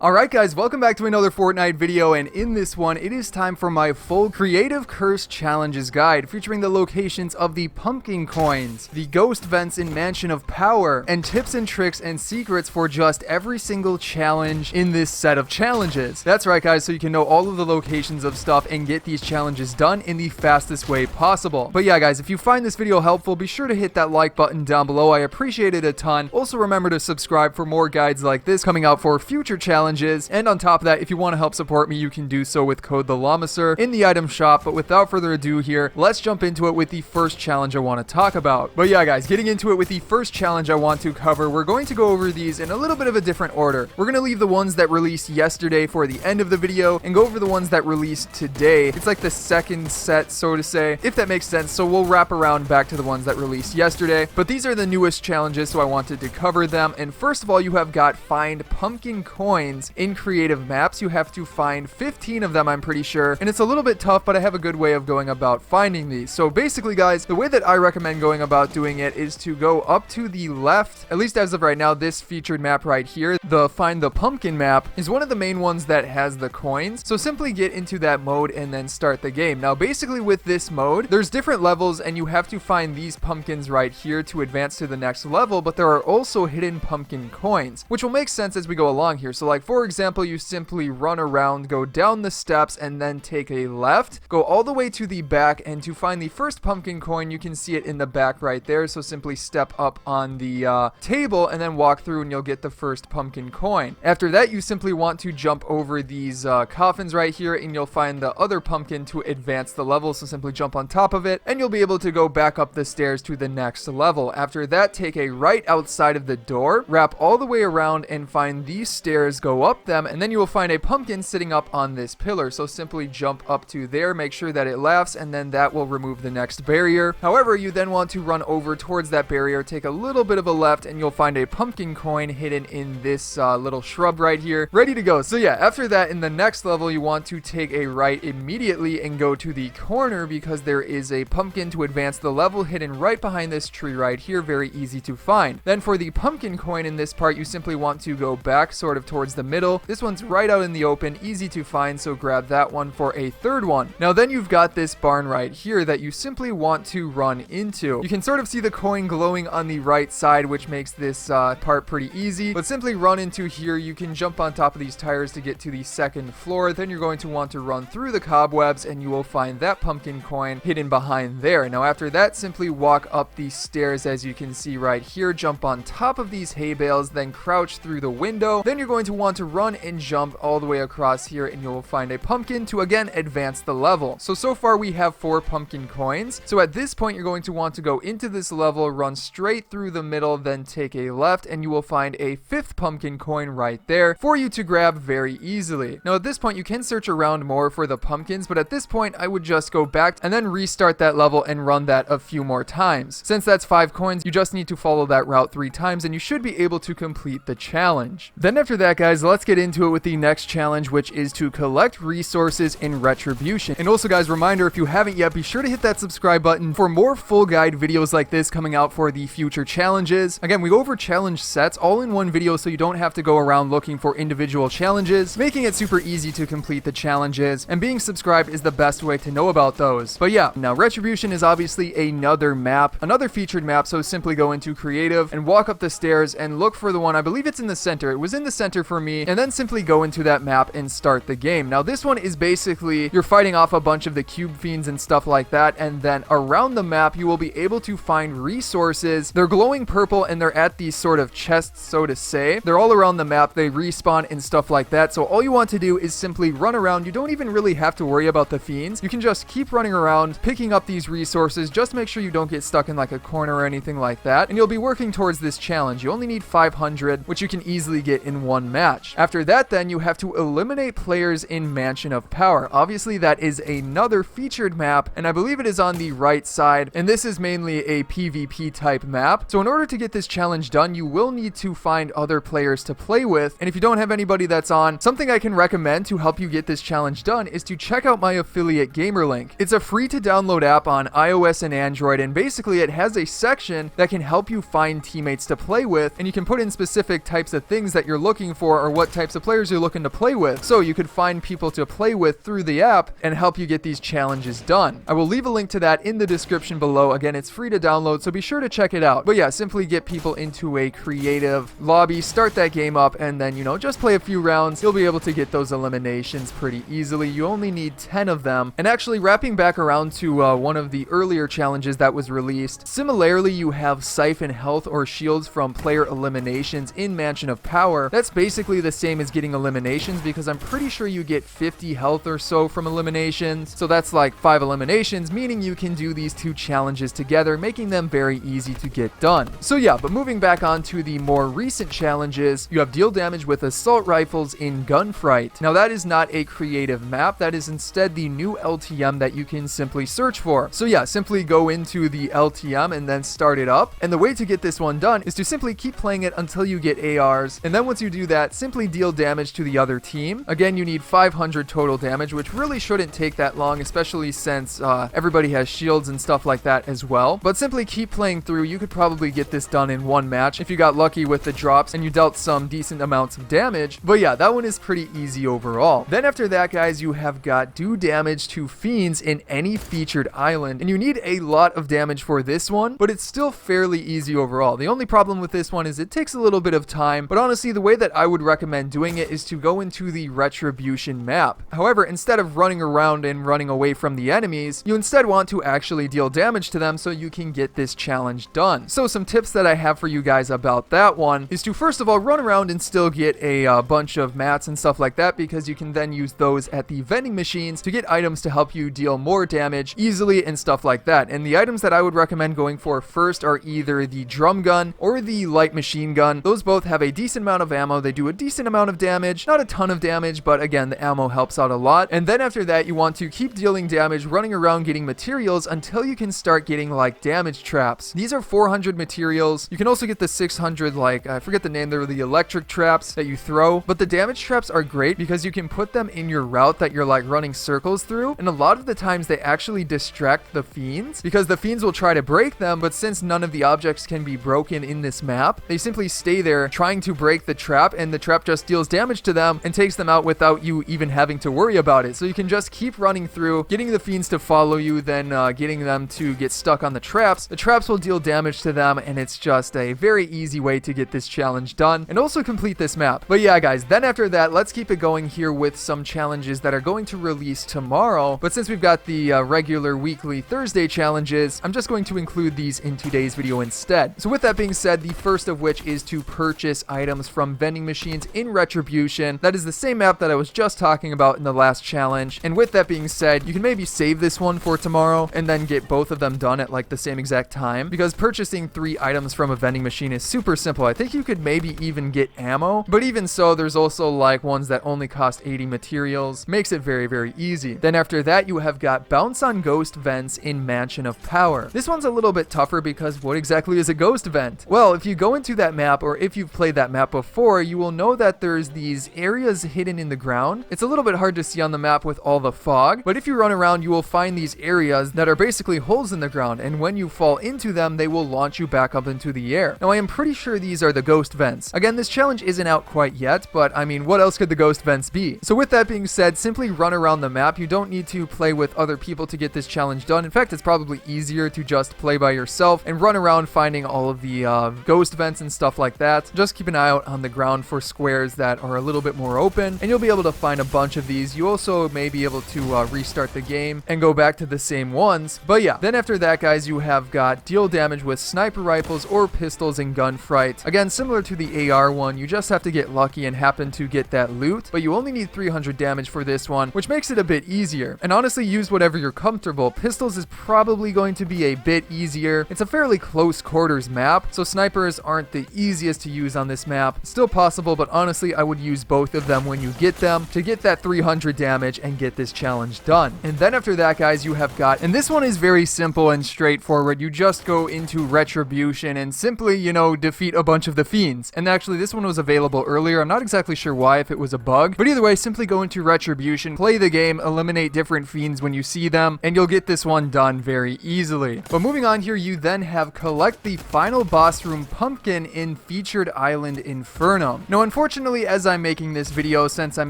Alright guys, welcome back to another Fortnite video, and in this one, it is time for my full Creative Curse Challenges guide, featuring the locations of the pumpkin coins, the ghost vents in Mansion of Power, and tips and tricks and secrets for just every single challenge in this set of challenges. That's right guys, so you can know all of the locations of stuff and get these challenges done in the fastest way possible. But yeah guys, if you find this video helpful, be sure to hit that like button down below. I appreciate it a ton. Also remember to subscribe for more guides like this coming out for future challenges. And on top of that, if you want to help support me, you can do so with code TheLlamaSir in the item shop. But without further ado here, let's jump into it with the first challenge I want to talk about. But yeah guys, getting into it with the first challenge I want to cover, we're going to go over these in a little bit of a different order. We're going to leave the ones that released yesterday for the end of the video and go over the ones that released today. It's like the second set, so to say, if that makes sense. So we'll wrap around back to the ones that released yesterday. But these are the newest challenges, so I wanted to cover them. And first of all, you have got find pumpkin coins in creative maps. You have to find 15 of them, I'm pretty sure, and it's a little bit tough, but I have a good way of going about finding these. So basically guys, the way that I recommend going about doing it is to go up to the left. At least as of right now, this featured map right here, the find the pumpkin map, is one of the main ones that has the coins. So simply get into that mode and then start the game. Now basically with this mode, there's different levels and you have to find these pumpkins right here to advance to the next level, but there are also hidden pumpkin coins, which will make sense as we go along here. So like for example, you simply run around, go down the steps, and then take a left, go all the way to the back, and to find the first pumpkin coin, you can see it in the back right there. So simply step up on the table and then walk through and you'll get the first pumpkin coin. After that, you simply want to jump over these coffins right here and you'll find the other pumpkin to advance the level. So simply jump on top of it and you'll be able to go back up the stairs to the next level. After that, take a right outside of the door, wrap all the way around and find these stairs, go up them, and then you will find a pumpkin sitting up on this pillar. So simply jump up to there, make sure that it laughs, and then that will remove the next barrier. However, you then want to run over towards that barrier, take a little bit of a left, and you'll find a pumpkin coin hidden in this little shrub right here, ready to go. So yeah, after that, in the next level, you want to take a right immediately and go to the corner because there is a pumpkin to advance the level hidden right behind this tree right here, very easy to find. Then for the pumpkin coin in this part, you simply want to go back sort of towards the middle. This one's right out in the open, easy to find, so grab that one for a third one. Now then you've got this barn right here that you simply want to run into. You can sort of see the coin glowing on the right side, which makes this part pretty easy, but simply run into here. You can jump on top of these tires to get to the second floor. Then you're going to want to run through the cobwebs and you will find that pumpkin coin hidden behind there. Now after that, simply walk up these stairs as you can see right here, jump on top of these hay bales, then crouch through the window. Then you're going to want to run and jump all the way across here and you'll find a pumpkin to again advance the level. So far we have 4 pumpkin coins. So at this point you're going to want to go into this level, run straight through the middle, then take a left and you will find a 5th pumpkin coin right there for you to grab very easily. Now at this point you can search around more for the pumpkins, but at this point I would just go back and then restart that level and run that a few more times. Since that's 5 coins, you just need to follow that route 3 times and you should be able to complete the challenge. Then after that guys, let's get into it with the next challenge, which is to collect resources in Retribution. And also guys, reminder, if you haven't yet, be sure to hit that subscribe button for more full guide videos like this coming out for the future challenges. Again, we go over challenge sets all in one video so you don't have to go around looking for individual challenges, making it super easy to complete the challenges, and being subscribed is the best way to know about those. But yeah, now Retribution is obviously another map, another featured map, so simply go into creative and walk up the stairs and look for the one, I believe it's in the center. It was in the center for me, and then simply go into that map and start the game. Now this one is basically you're fighting off a bunch of the cube fiends and stuff like that, and then around the map you will be able to find resources. They're glowing purple and they're at these sort of chests, so to say. They're all around the map, they respawn and stuff like that. So all you want to do is simply run around. You don't even really have to worry about the fiends. You can just keep running around, picking up these resources. Just make sure you don't get stuck in like a corner or anything like that, and you'll be working towards this challenge. You only need 500, which you can easily get in one match. After that, then you have to eliminate players in Mansion of Power. Obviously that is another featured map, and I believe it is on the right side, and this is mainly a PvP type map. So in order to get this challenge done, you will need to find other players to play with, and if you don't have anybody that's on, something I can recommend to help you get this challenge done is to check out my affiliate gamer link. It's a free to download app on iOS and Android, and basically it has a section that can help you find teammates to play with, and you can put in specific types of things that you're looking for or what types of players you're looking to play with. So you could find people to play with through the app and help you get these challenges done. I will leave a link to that in the description below. Again, it's free to download, so be sure to check it out. But yeah, simply get people into a creative lobby, start that game up, and then, just play a few rounds. You'll be able to get those eliminations pretty easily. You only need 10 of them. And actually, wrapping back around to one of the earlier challenges that was released, similarly, you have siphon health or shields from player eliminations in Mansion of Power. That's basically the same as getting eliminations, because I'm pretty sure you get 50 health or so from eliminations. So that's like 5 eliminations, meaning you can do these two challenges together, making them very easy to get done. So yeah, but moving back on to the more recent challenges, you have deal damage with assault rifles in Fright. Now that is not a creative map, that is instead the new LTM that you can simply search for. So yeah, simply go into the LTM and then start it up. And the way to get this one done is to simply keep playing it until you get ARs. And then once you do that, simply deal damage to the other team. Again, you need 500 total damage, which really shouldn't take that long, especially since everybody has shields and stuff like that as well. But simply keep playing through. You could probably get this done in one match if you got lucky with the drops and you dealt some decent amounts of damage. But yeah, that one is pretty easy overall. Then after that, guys, you have got do damage to Fiends in any featured island. And you need a lot of damage for this one, but it's still fairly easy overall. The only problem with this one is it takes a little bit of time, but honestly, the way that I would recommend doing it is to go into the Retribution map. However, instead of running around and running away from the enemies, you instead want to actually deal damage to them so you can get this challenge done. So some tips that I have for you guys about that one is to first of all run around and still get a bunch of mats and stuff like that, because you can then use those at the vending machines to get items to help you deal more damage easily and stuff like that. And the items that I would recommend going for first are either the drum gun or the light machine gun. Those both have a decent amount of ammo. They do a decent amount of damage, not a ton of damage, but again, the ammo helps out a lot. And then after that, you want to keep dealing damage, running around getting materials until you can start getting like damage traps. These are 400 materials. You can also get the 600, like, I forget the name, they're the electric traps that you throw, but the damage traps are great because you can put them in your route that you're like running circles through, and a lot of the times they actually distract the fiends, because the fiends will try to break them, but since none of the objects can be broken in this map, they simply stay there trying to break the trap, and the trap just deals damage to them and takes them out without you even having to worry about it. So you can just keep running through, getting the fiends to follow you, then getting them to get stuck on the traps. The traps will deal damage to them, and it's just a very easy way to get this challenge done and also complete this map. But yeah, guys, then after that, let's keep it going here with some challenges that are going to release tomorrow. But since we've got the regular weekly Thursday challenges, I'm just going to include these in today's video instead. So with that being said, the first of which is to purchase items from vending machines in Retribution. That is the same map that I was just talking about in the last challenge. And with that being said, you can maybe save this one for tomorrow and then get both of them done at like the same exact time, because purchasing 3 items from a vending machine is super simple. I think you could maybe even get ammo, but even so, there's also like ones that only cost 80 materials. Makes it very, very easy. Then after that, you have got bounce on ghost vents in Mansion of Power. This one's a little bit tougher because what exactly is a ghost vent? Well, if you go into that map, or if you've played that map before, you will know that there's these areas hidden in the ground. It's a little bit hard to see on the map with all the fog, but if you run around, you will find these areas that are basically holes in the ground, and when you fall into them, they will launch you back up into the air. Now, I am pretty sure these are the ghost vents. Again, this challenge isn't out quite yet, but I mean, what else could the ghost vents be? So with that being said, simply run around the map. You don't need to play with other people to get this challenge done. In fact, it's probably easier to just play by yourself and run around finding all of the ghost vents and stuff like that. Just keep an eye out on the ground for squares that are a little bit more open, and you'll be able to find a bunch of these. You also may be able to restart the game and go back to the same ones. But yeah, then after that, guys, you have got deal damage with sniper rifles or pistols in Fright. Again, similar to the AR one, you just have to get lucky and happen to get that loot, but you only need 300 damage for this one, which makes it a bit easier. And honestly, use whatever you're comfortable. Pistols is probably going to be a bit easier. It's a fairly close quarters map, so snipers aren't the easiest to use on this map. Still possible, but honestly, I would use both of them when you get them to get that 300 damage and get this challenge done. And then after that, guys, you have got, and this one is very simple and straightforward. You just go into Retribution and simply, defeat a bunch of the fiends. And actually, this one was available earlier. I'm not exactly sure why, if it was a bug, but either way, simply go into Retribution, play the game, eliminate different fiends when you see them, and you'll get this one done very easily. But moving on here, you then have collect the final boss room pumpkin in Featured Island Infernum. Now, Unfortunately, as I'm making this video, since I'm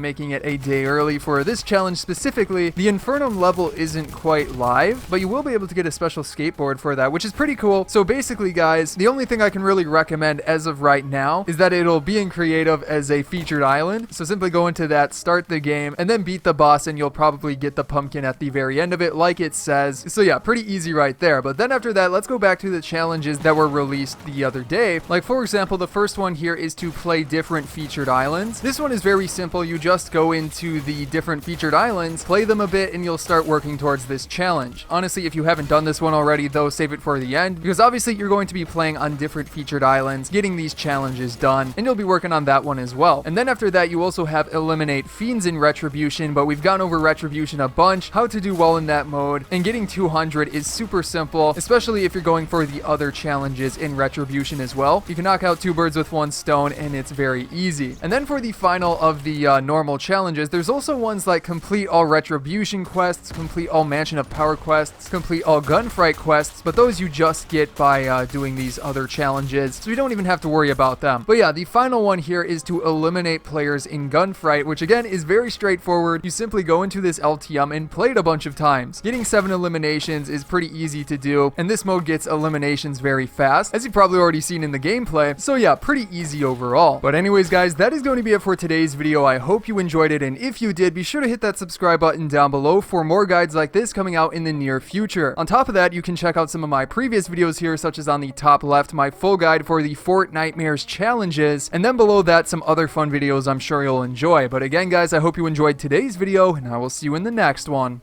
making it a day early for this challenge specifically, the Infernum level isn't quite live, but you will be able to get a special skateboard for that, which is pretty cool. So basically, guys, the only thing I can really recommend as of right now is that it'll be in creative as a featured island. So simply go into that, start the game, and then beat the boss, and you'll probably get the pumpkin at the very end of it, like it says. So yeah, pretty easy right there. But then after that, let's go back to the challenges that were released the other day. Like, for example, the first one here is to play different featured islands. This one is very simple. You just go into the different featured islands, play them a bit, and you'll start working towards this challenge. Honestly, if you haven't done this one already, though, save it for the end, because obviously you're going to be playing on different featured islands, getting these challenges done, and you'll be working on that one as well. And then after that, you also have Eliminate Fiends in Retribution, but we've gone over Retribution a bunch, how to do well in that mode, and getting 200 is super simple, especially if you're going for the other challenges in Retribution as well. You can knock out 2 birds with 1 stone, and it's very easy. And then for the final of the normal challenges, there's also ones like complete all Retribution quests, complete all Mansion of Power quests, complete all Gunfight quests, but those you just get by doing these other challenges, so you don't even have to worry about them. But yeah, the final one here is to eliminate players in Gunfight, which again is very straightforward. You simply go into this LTM and play it a bunch of times. Getting 7 eliminations is pretty easy to do, and this mode gets eliminations very fast, as you've probably already seen in the gameplay. So yeah, pretty easy overall. But anyways, guys, that is going to be it for today's video. I hope you enjoyed it, and if you did, be sure to hit that subscribe button down below for more guides like this coming out in the near future. On top of that, you can check out some of my previous videos here, such as on the top left, my full guide for the Fortnitemares challenges, and then below that, some other fun videos I'm sure you'll enjoy. But again, guys, I hope you enjoyed today's video, and I will see you in the next one.